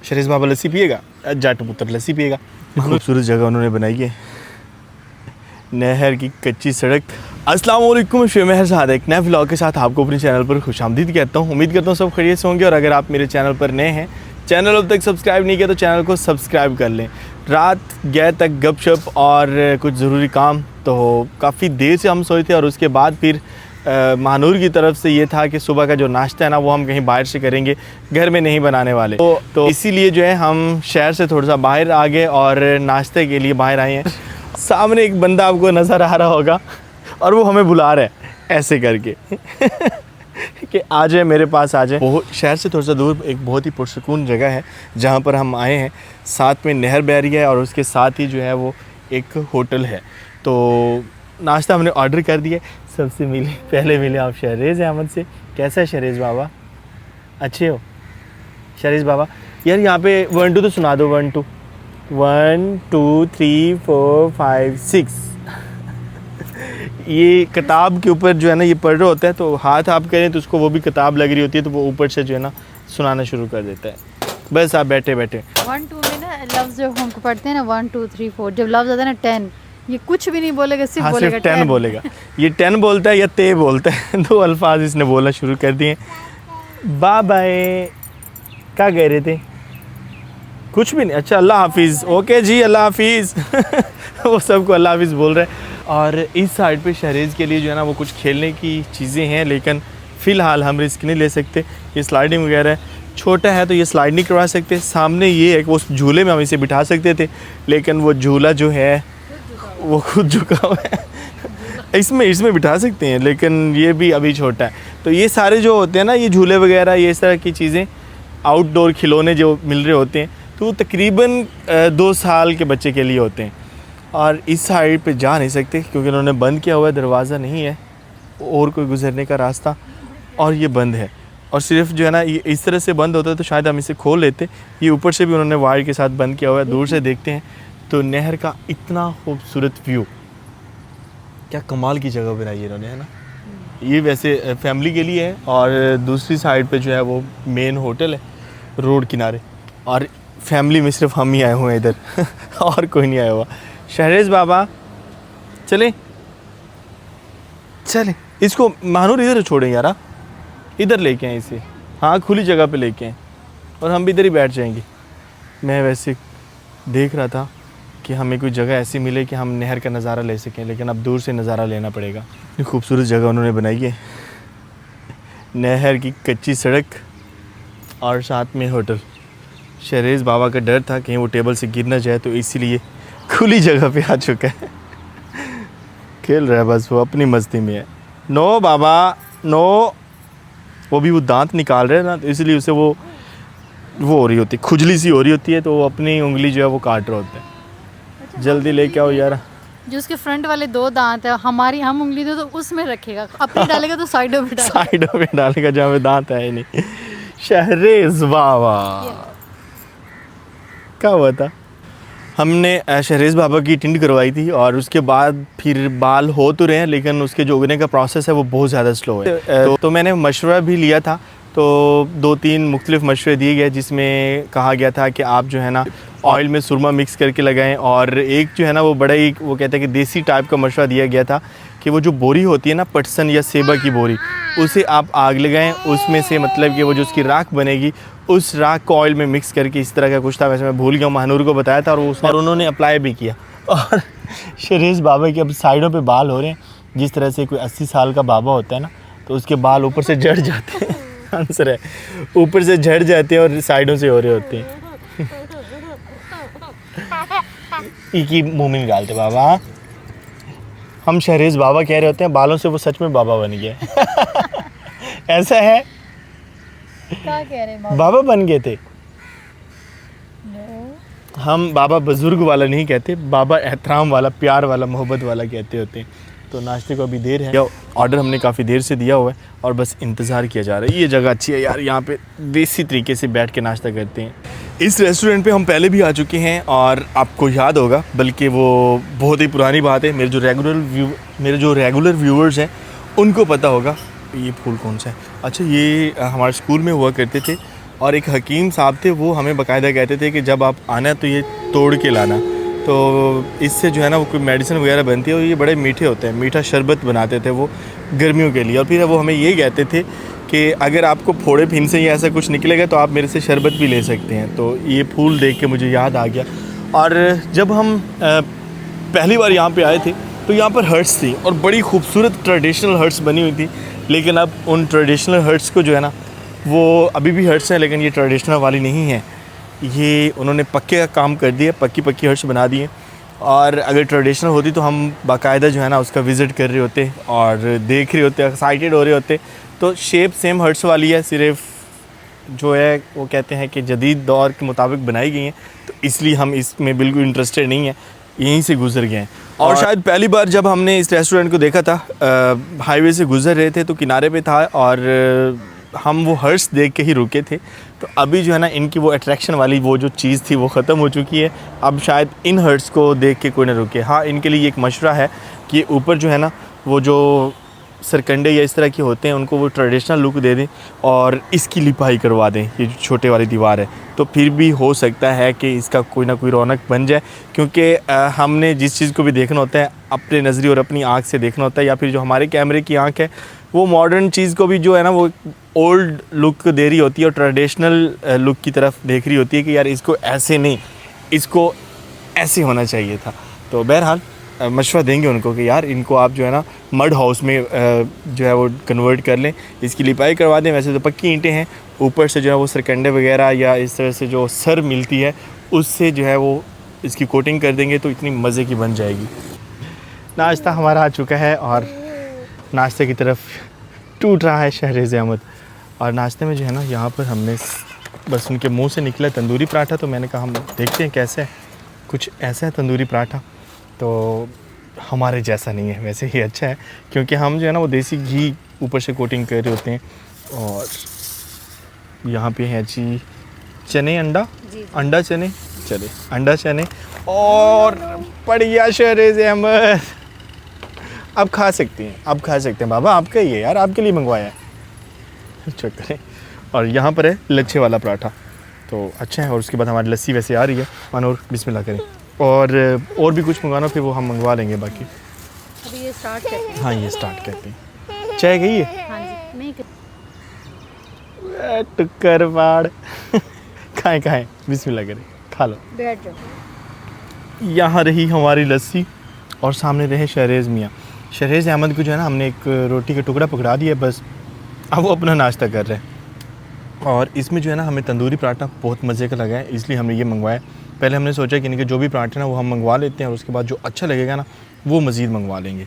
शरीज बाबा लस्सी पिएगा, जाट पुत्र लस्सी पिएगा। खूबसूरत जगह उन्होंने बनाई है, नहर की कच्ची सड़क। अस्सलाम वालेकुम, शेमेहर साहब एक नए व्लॉग के साथ आपको अपने चैनल पर खुशामदीद कहता हूँ। उम्मीद करता हूँ सब खैरियत से होंगे। और अगर आप मेरे चैनल पर नए हैं, चैनल अब तक सब्सक्राइब नहीं किया तो चैनल को सब्सक्राइब कर लें। रात गए तक गपशप और कुछ ज़रूरी काम, तो काफ़ी देर से हम सोए थे। और उसके बाद फिर महानूर की तरफ से ये था कि सुबह का जो नाश्ता है ना वो हम कहीं बाहर से करेंगे, घर में नहीं बनाने वाले। तो इसीलिए जो है हम शहर से थोड़ा सा बाहर आ गए और नाश्ते के लिए बाहर आए हैं। सामने एक बंदा आपको नज़र आ रहा होगा और वो हमें बुला रहा है ऐसे करके कि आ जाए मेरे पास आ जाए। वो शहर से थोड़ा सा दूर एक बहुत ही पुरसकून जगह है जहाँ पर हम आए हैं। साथ में नहर बह रही है और उसके साथ ही जो है वो एक होटल है। तो नाश्ता हमने ऑर्डर कर दिया। सबसे पहले मिले आप शहरेज़ अहमद से। कैसा है शहरेज़ बाबा? अच्छे हो शहरेज़ बाबा? यार यहाँ पे 1 2 तो सुना दो। 1 2 1 2 3 4 5 6 ये किताब के ऊपर जो है ना ये पढ़ रहा होता है, तो हाथ आप करें तो उसको वो भी किताब लग रही होती है, तो वो ऊपर से जो है ना सुनाना शुरू कर देता है। बस आप बैठे बैठे 1 2 में ना लफ्ज़ जब हमको पढ़ते हैं ना 1 2 3 4, जब लफ्ज़ आता है ना 10, ये कुछ भी नहीं बोलेगा, सिर्फ बोलेगा 10 बोलेगा। ये 10 बोलता है या ते बोलता है। 2 अल्फाज इसने बोलना शुरू कर दिए। बाय क्या कह रहे थे? कुछ भी नहीं। अच्छा, अल्लाह हाफिज़। ओके जी, अल्लाह हाफिज़। वो सबको अल्लाह हाफिज़ बोल रहे हैं। और इस साइड पे शहरेज़ के लिए जो है ना वो कुछ खेलने की चीज़ें हैं, लेकिन फ़िलहाल हम रिस्क नहीं ले सकते। ये स्लाइडिंग वगैरह है, छोटा है तो ये स्लाइड नहीं करवा सकते। सामने ये है कि उस झूले में हम इसे बिठा सकते थे, लेकिन वो झूला जो है वो खुद झुका हुआ है। इसमें बिठा सकते हैं, लेकिन ये भी अभी छोटा है। तो ये सारे जो होते हैं ना, ये झूले वगैरह, ये इस तरह की चीज़ें, आउटडोर खिलौने जो मिल रहे होते हैं, तो तकरीबन 2 साल के बच्चे के लिए होते हैं। और इस साइड पे जा नहीं सकते क्योंकि उन्होंने बंद किया हुआ है, दरवाज़ा नहीं है और कोई गुजरने का रास्ता, और ये बंद है। और सिर्फ जो है ना ये इस तरह से बंद होता है तो शायद हम इसे खोल लेते। ये ऊपर से भी उन्होंने वायर के साथ बंद किया हुआ है। दूर से देखते हैं तो नहर का इतना खूबसूरत व्यू, क्या कमाल की जगह बनाई है इन्होंने, है ना। ये वैसे फैमिली के लिए है और दूसरी साइड पे जो है वो मेन होटल है रोड किनारे। और फैमिली में सिर्फ हम ही आए हुए हैं इधर और कोई नहीं आया हुआ। शहरेज़ बाबा चलें इसको महानूर इधर छोड़ें यार, इधर लेके आए इसे। हाँ, खुली जगह पे लेके आए और हम भी इधर ही बैठ जाएंगे। मैं वैसे देख रहा था कि हमें कोई जगह ऐसी मिले कि हम नहर का नज़ारा ले सकें, लेकिन अब दूर से नज़ारा लेना पड़ेगा। ये खूबसूरत जगह उन्होंने बनाई है, नहर की कच्ची सड़क और साथ में होटल। शहरेज़ बाबा का डर था कहीं वो टेबल से गिर ना जाए, तो इसीलिए खुली जगह पे आ चुका है। खेल रहा है बस, वो अपनी मस्ती में है। नो बाबा नो। वो भी वो दांत निकाल रहे हैं ना, तो इसलिए उसे वो हो रही होती है, खुजली सी हो रही होती है, तो वो अपनी उंगली जो है वो काट रहा होता है। अच्छा, जल्दी लेके आओ यार। जो उसके फ्रंट वाले 2 दांत है, हम उंगली दो तो उसमें रखेगा, अपनी डालेगा तो साइडों में डालेगा। साइडों में डालेगा जहाँ पे दांत है ही नहीं। शहरेज़ बाबा क्या हुआ था? हमने शहरेज़ बाबा की टिंड करवाई थी और उसके बाद फिर बाल हो तो रहे हैं, लेकिन उसके जो उगने का प्रोसेस है वो बहुत ज़्यादा स्लो है। तो मैंने मशवरा भी लिया था, तो 2-3 मुख्तलिफ मशवरे दिए गए, जिसमें कहा गया था कि आप जो है ना ऑयल में सुरमा मिक्स करके लगाएं। और एक जो है ना वो बड़ा ही वो कहते हैं कि देसी टाइप का मशवरा दिया गया था कि वो जो बोरी होती है ना, पटसन या सेबा की बोरी, उसे आप आग लगाएं। उसमें से मतलब कि वो जो उसकी राख बनेगी, उस राख को ऑयल में मिक्स करके, इस तरह का कुछ था, वैसे मैं भूल गया। महानूर को बताया था और उन्होंने अप्लाई भी किया। और शहरेज़ बाबा के अब साइडों पे बाल हो रहे हैं, जिस तरह से कोई 80 साल का बाबा होता है ना, तो उसके बाल ऊपर से झड़ जाते हैं। आंसर है, ऊपर से झड़ जाते हैं और साइडों से हो रहे होते हैं। एक ही मुँह में निकालते बाबा। हम शहरेज़ बाबा कह रहे होते हैं, बालों से वो सच में बाबा बन गया। ऐसा है, क्या कह रहे हैं? बाबा बन गए थे। हम बाबा बुजुर्ग वाला नहीं कहते, बाबा एहतराम वाला, प्यार वाला, मोहब्बत वाला कहते होते हैं। तो नाश्ते को अभी देर है, ऑर्डर हमने काफ़ी देर से दिया हुआ है और बस इंतज़ार किया जा रहा है। ये जगह अच्छी है यार, यहाँ पे देसी तरीके से बैठ के नाश्ता करते हैं। इस रेस्टोरेंट पे हम पहले भी आ चुके हैं और आपको याद होगा, बल्कि वो बहुत ही पुरानी बात है। मेरे जो रेगुलर व्यूअर्स हैं उनको पता होगा। ये फूल कौन सा है? अच्छा, ये हमारे स्कूल में हुआ करते थे और एक हकीम साहब थे, वो हमें बाकायदा कहते थे कि जब आप आना तो ये तोड़ के लाना, तो इससे जो है ना वो कोई मेडिसिन वगैरह बनती है और ये बड़े मीठे होते हैं। मीठा शरबत बनाते थे वो गर्मियों के लिए। और फिर वो हमें ये कहते थे कि अगर आपको फोड़े फिन से या ऐसा कुछ निकलेगा तो आप मेरे से शरबत भी ले सकते हैं। तो ये फूल देख के मुझे याद आ गया। और जब हम पहली बार यहाँ पे आए थे तो यहाँ पर हट्स थी और बड़ी खूबसूरत ट्रेडिशनल हट्स बनी हुई थी। लेकिन अब उन ट्रेडिशनल हट्स को जो है ना, वो अभी भी हट्स हैं लेकिन ये ट्रेडिशनल वाली नहीं है, ये उन्होंने पक्के का काम कर दिया, पक्की हट्स बना दिए। और अगर ट्रेडिशनल होती तो हम बाकायदा जो है ना उसका विज़िट कर रहे होते और देख रहे होते, एक्साइटेड हो रहे होते। तो शेप सेम हट्स वाली है, सिर्फ जो है वो कहते हैं कि जदीद दौर के मुताबिक बनाई गई हैं, तो इसलिए हम इसमें बिल्कुल इंटरेस्टेड नहीं हैं, यहीं से गुजर गए हैं। और शायद पहली बार जब हमने इस रेस्टोरेंट को देखा था, हाईवे से गुजर रहे थे तो किनारे पे था और हम वो हर्ट्स देख के ही रुके थे। तो अभी जो है ना इनकी वो अट्रैक्शन वाली वो जो चीज़ थी वो ख़त्म हो चुकी है। अब शायद इन हर्ट्स को देख के कोई ना रुके। हाँ, इनके लिए एक मशवरा है कि ऊपर जो है ना वो जो सरकंडे या इस तरह के होते हैं उनको वो ट्रेडिशनल लुक दे दें और इसकी लिपाई करवा दें, ये जो छोटे वाली दीवार है, तो फिर भी हो सकता है कि इसका कोई ना कोई रौनक बन जाए। क्योंकि हमने जिस चीज़ को भी देखना होता है अपने नज़रिए और अपनी आँख से देखना होता है, या फिर जो हमारे कैमरे की आँख है वो मॉडर्न चीज़ को भी जो है ना वो ओल्ड लुक दे रही होती है और ट्रेडिशनल लुक की तरफ देख रही होती है कि यार इसको ऐसे नहीं, इसको ऐसे होना चाहिए था। तो बहरहाल मशवरा देंगे उनको कि यार इनको आप जो है ना मड हाउस में जो है वो कन्वर्ट कर लें, इसकी लिपाई करवा दें। वैसे तो पक्की ईंटें हैं, ऊपर से जो है वो सरकंडे वगैरह या इस तरह से जो सर मिलती है उससे जो है वो इसकी कोटिंग कर देंगे तो इतनी मज़े की बन जाएगी। नाश्ता हमारा आ चुका है और नाश्ते की तरफ टूट रहा है शहरेज़ अहमद। और नाश्ते में जो है ना यहाँ पर हमने बस उनके मुंह से निकला तंदूरी पराठा, तो मैंने कहा हम देखते हैं कैसे है। कुछ ऐसा है तंदूरी पराठा, तो हमारे जैसा नहीं है, वैसे ही अच्छा है क्योंकि हम जो है ना वो देसी घी ऊपर से कोटिंग कर रहे होते हैं। और यहाँ पे है जी चने अंडा चने, चले अंडा चने और बढ़िया शहरेज़ अहमद। अब खा सकते हैं बाबा, आपका ही है यार, आपके लिए मंगवाया है, चक्कर। और यहाँ पर है लच्छे वाला पराठा, तो अच्छा है। और उसके बाद हमारी लस्सी वैसे आ रही है, मनोर बिस्मिल्लाह करें। और भी कुछ मंगवाना फिर वो हम मंगवा लेंगे बाकी। अभी ये स्टार्ट करते हैं। हाँ, ये स्टार्ट करते हैं। चाय गई है? हाँ जी, नहीं टुक्कर वाड़ खाएं बिस्मिल्लाह करें, खा लो। बैठ जाओ। यहाँ रही हमारी लस्सी और सामने रहे शहरेज़ मियाँ। शहरेज़ अहमद को जो है ना हमने एक रोटी का टुकड़ा पकड़ा दिया, बस अब वो अपना नाश्ता कर रहे हैं। और इसमें जो है ना हमें तंदूरी पराठा बहुत मज़े का लगा है, इसलिए हमने ये मंगवाया। पहले हमने सोचा कि इनके जो भी पराठे ना वो हम मंगवा लेते हैं और उसके बाद जो अच्छा लगेगा ना वो मज़ीद मंगवा लेंगे।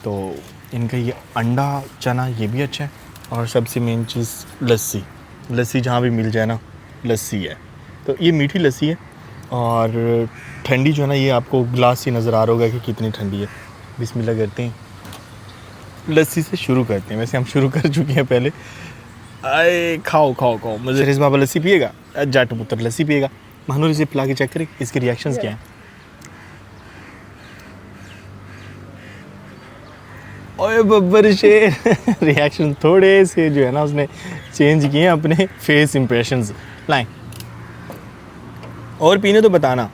तो इनका ये अंडा चना ये भी अच्छा है। और सबसे मेन चीज़ लस्सी जहाँ भी मिल जाए ना लस्सी है। तो ये मीठी लस्सी है और ठंडी जो है ना ये आपको ग्लास से नज़र आ रहा होगा कि कितनी ठंडी है। बिस्मिल्लाह करते हैं, लस्सी से शुरू करते हैं। वैसे हम शुरू कर चुके हैं पहले। आए खाओ मज़े। रेज़ बाबा लस्सी पिएगा? जाट पुत्र लस्सी पिएगा। महानूर इसे पिला के चेक करें इसके रिएक्शंस क्या हैं। ओए बब्बर शेर रिएक्शन थोड़े से जो है ना उसने चेंज किए अपने फेस इंप्रेशंस। लाएं और पीने तो बताना।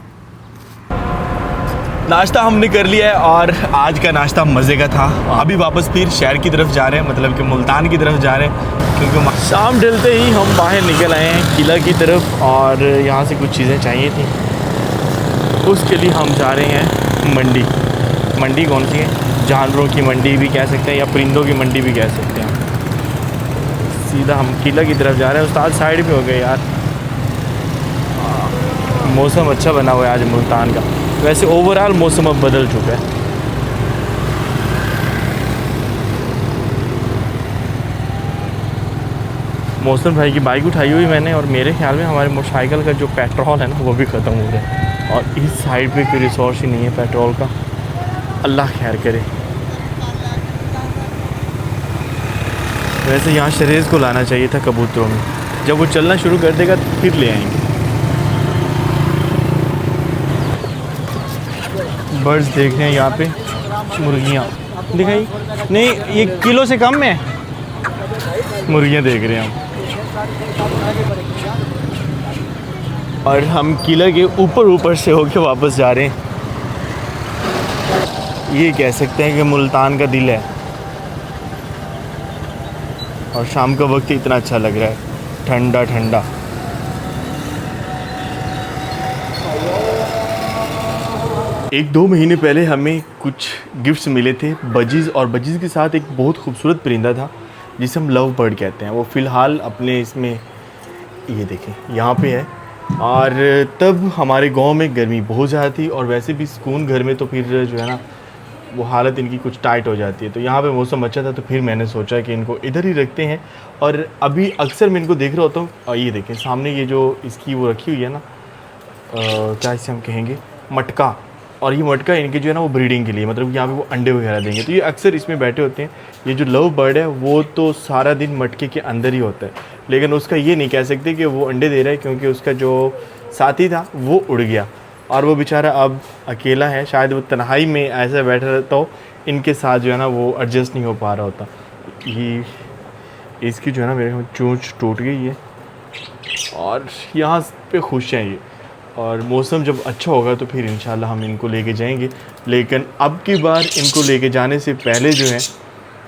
नाश्ता हमने कर लिया है और आज का नाश्ता मज़े का था। अभी वापस फिर शहर की तरफ जा रहे हैं, मतलब कि मुल्तान की तरफ जा रहे हैं, क्योंकि शाम ढलते ही हम बाहर निकल आए हैं किला की तरफ और यहाँ से कुछ चीज़ें चाहिए थी, उसके लिए हम जा रहे हैं मंडी कौन सी है? जानवरों की मंडी भी कह सकते हैं या परिंदों की मंडी भी कह सकते हैं। सीधा हम किला की तरफ जा रहे हैं। उस्ताद साइड पे हो गए यार। मौसम अच्छा बना हुआ है आज मुल्तान का। वैसे ओवरऑल मौसम अब बदल चुका है। मौसम भाई की बाइक उठाई हुई मैंने और मेरे ख्याल में हमारे मोटरसाइकिल का जो पेट्रोल है ना वो भी ख़त्म हो गया है और इस साइड पे कोई रिसोर्स ही नहीं है पेट्रोल का। अल्लाह खैर करे। वैसे यहाँ शहरेज़ को लाना चाहिए था कबूतरों में, जब वो चलना शुरू कर देगा तो फिर ले आएंगे। बर्ड्स देख रहे हैं यहाँ पे, मुर्गियाँ दिखाई नहीं, ये किलो से कम में मुर्गियाँ देख रहे हैं हम। और हम किला के ऊपर से होके वापस जा रहे हैं। ये कह सकते हैं कि मुल्तान का दिल है, और शाम का वक्त इतना अच्छा लग रहा है, ठंडा ठंडा। एक दो महीने पहले हमें कुछ गिफ्ट्स मिले थे बजीज़, और बजीज़ के साथ एक बहुत खूबसूरत परिंदा था जिसे हम लव बर्ड कहते हैं। वो फ़िलहाल अपने इसमें ये देखें यहाँ पे है। और तब हमारे गांव में गर्मी बहुत ज़्यादा थी, और वैसे भी सुकून घर में तो फिर जो है ना वो हालत इनकी कुछ टाइट हो जाती है। तो यहाँ पे मौसम अच्छा था, तो फिर मैंने सोचा कि इनको इधर ही रखते हैं। और अभी अक्सर मैं इनको देख रहा होता हूँ, और ये देखें सामने ये जो इसकी वो रखी हुई है ना, क्या इसे हम कहेंगे, मटका। और ये मटका इनके जो है ना वो ब्रीडिंग के लिए, मतलब यहाँ पे वो अंडे वगैरह देंगे, तो ये अक्सर इसमें बैठे होते हैं। ये जो लव बर्ड है वो तो सारा दिन मटके के अंदर ही होता है, लेकिन उसका ये नहीं कह सकते कि वो अंडे दे रहा है, क्योंकि उसका जो साथी था वो उड़ गया, और वो बेचारा अब अकेला है। शायद वो तन्हाई में ऐसा बैठा रहता हो, इनके साथ जो है ना वो एडजस्ट नहीं हो पा रहा होता। ये इसकी जो है ना मेरे चोंच टूट गई है, और यहाँ पे खुश हैं ये। और मौसम जब अच्छा होगा तो फिर इंशाल्लाह हम इनको लेके जाएंगे, लेकिन अब की बार इनको लेके जाने से पहले जो है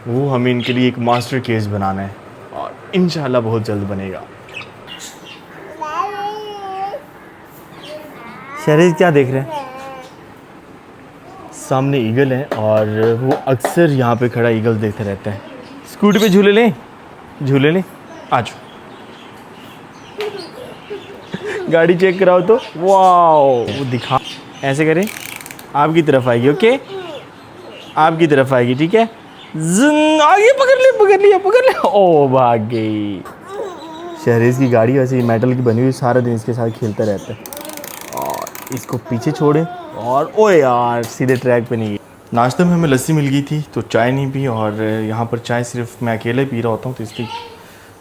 वो हमें इनके लिए एक मास्टर केस बनाना है, और इंशाल्लाह बहुत जल्द बनेगा। शरीर क्या देख रहे हैं? सामने ईगल है, और वो अक्सर यहाँ पे खड़ा ईगल देखते रहता है। स्कूटी पे झूले लें, झूले लें, आज गाड़ी चेक कराओ तो। वाओ, वो दिखा, ऐसे करें, आपकी तरफ आएगी। ओके, आपकी तरफ आएगी, ठीक है। आगे पकड़ ले। ओ भाग गई। शहरेज की गाड़ी वैसे मेटल की बनी हुई, सारा दिन इसके साथ खेलता रहता है। और इसको पीछे छोड़े, और ओ यार सीधे ट्रैक पे नहीं गई। नाश्ते में हमें लस्सी मिल गई थी, तो चाय नहीं पी, और यहाँ पर चाय सिर्फ मैं अकेले पी रहा होता हूँ, तो इसलिए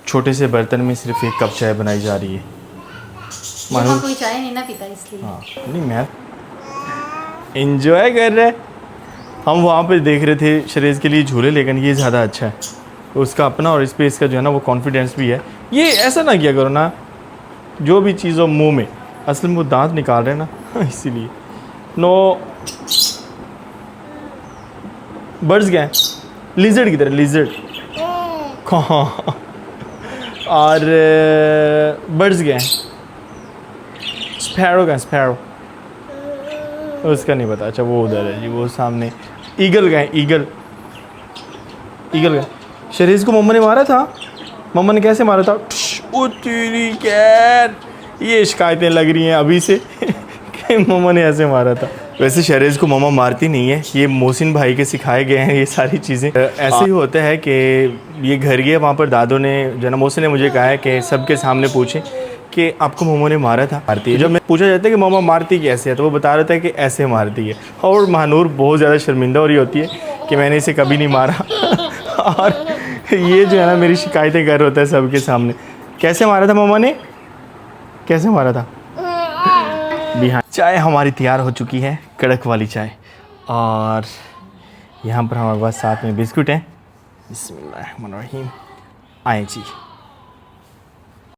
छोटे से बर्तन में सिर्फ एक कप चाय बनाई जा रही है। यहाँ कोई चाय नहीं ना पीता, इसलिए। हाँ, नहीं मैं इंजॉय कर रहे। हम वहाँ पे देख रहे थे शरीर के लिए झूले, लेकिन ये ज़्यादा अच्छा है, उसका अपना, और इस पर इसका जो है ना वो कॉन्फिडेंस भी है। ये ऐसा ना किया करो ना, जो भी चीज़ हो मुंह में, असल में वो दांत निकाल रहे हैं ना इसीलिए। नो, बर्ड्स गए लिजर्ड की तरह, लिजर्ड कहाँ, और बर्ड्स गए स्पैरो का, स्पैरो उसका नहीं पता। अच्छा वो उधर है जी, वो सामने। ईगल गए, ईगल गए। शरीर को मम्मा ने मारा था। मम्मा ने कैसे मारा था? ओ तेरी कैर, ये शिकायतें लग रही हैं अभी से कि मम्मा ने ऐसे मारा था। वैसे शरीर को मम्मा मारती नहीं है, ये मोहसिन भाई के सिखाए गए हैं ये सारी चीज़ें। ऐसे ही होता है कि ये घर गए, वहाँ पर दादों ने जो ना मोहसिन ने मुझे कहा है कि सबके सामने पूछें कि आपको मम्मा ने मारा था। मारती है, जब मैं पूछा जाता है कि मम्मा मारती कैसे है, तो वो बता रहा था कि ऐसे मारती है। और महानूर बहुत ज़्यादा शर्मिंदा हो रही होती है कि मैंने इसे कभी नहीं मारा और ये जो है ना मेरी शिकायतें कर होता है सबके सामने। कैसे मारा था मम्मा ने, कैसे मारा था? बिहार चाय हमारी तैयार हो चुकी है, कड़क वाली चाय, और यहाँ पर हमारे पास साथ में बिस्कुट है। बिस्मिल्लाहिर्रहमानिर्रहीम, आए जी।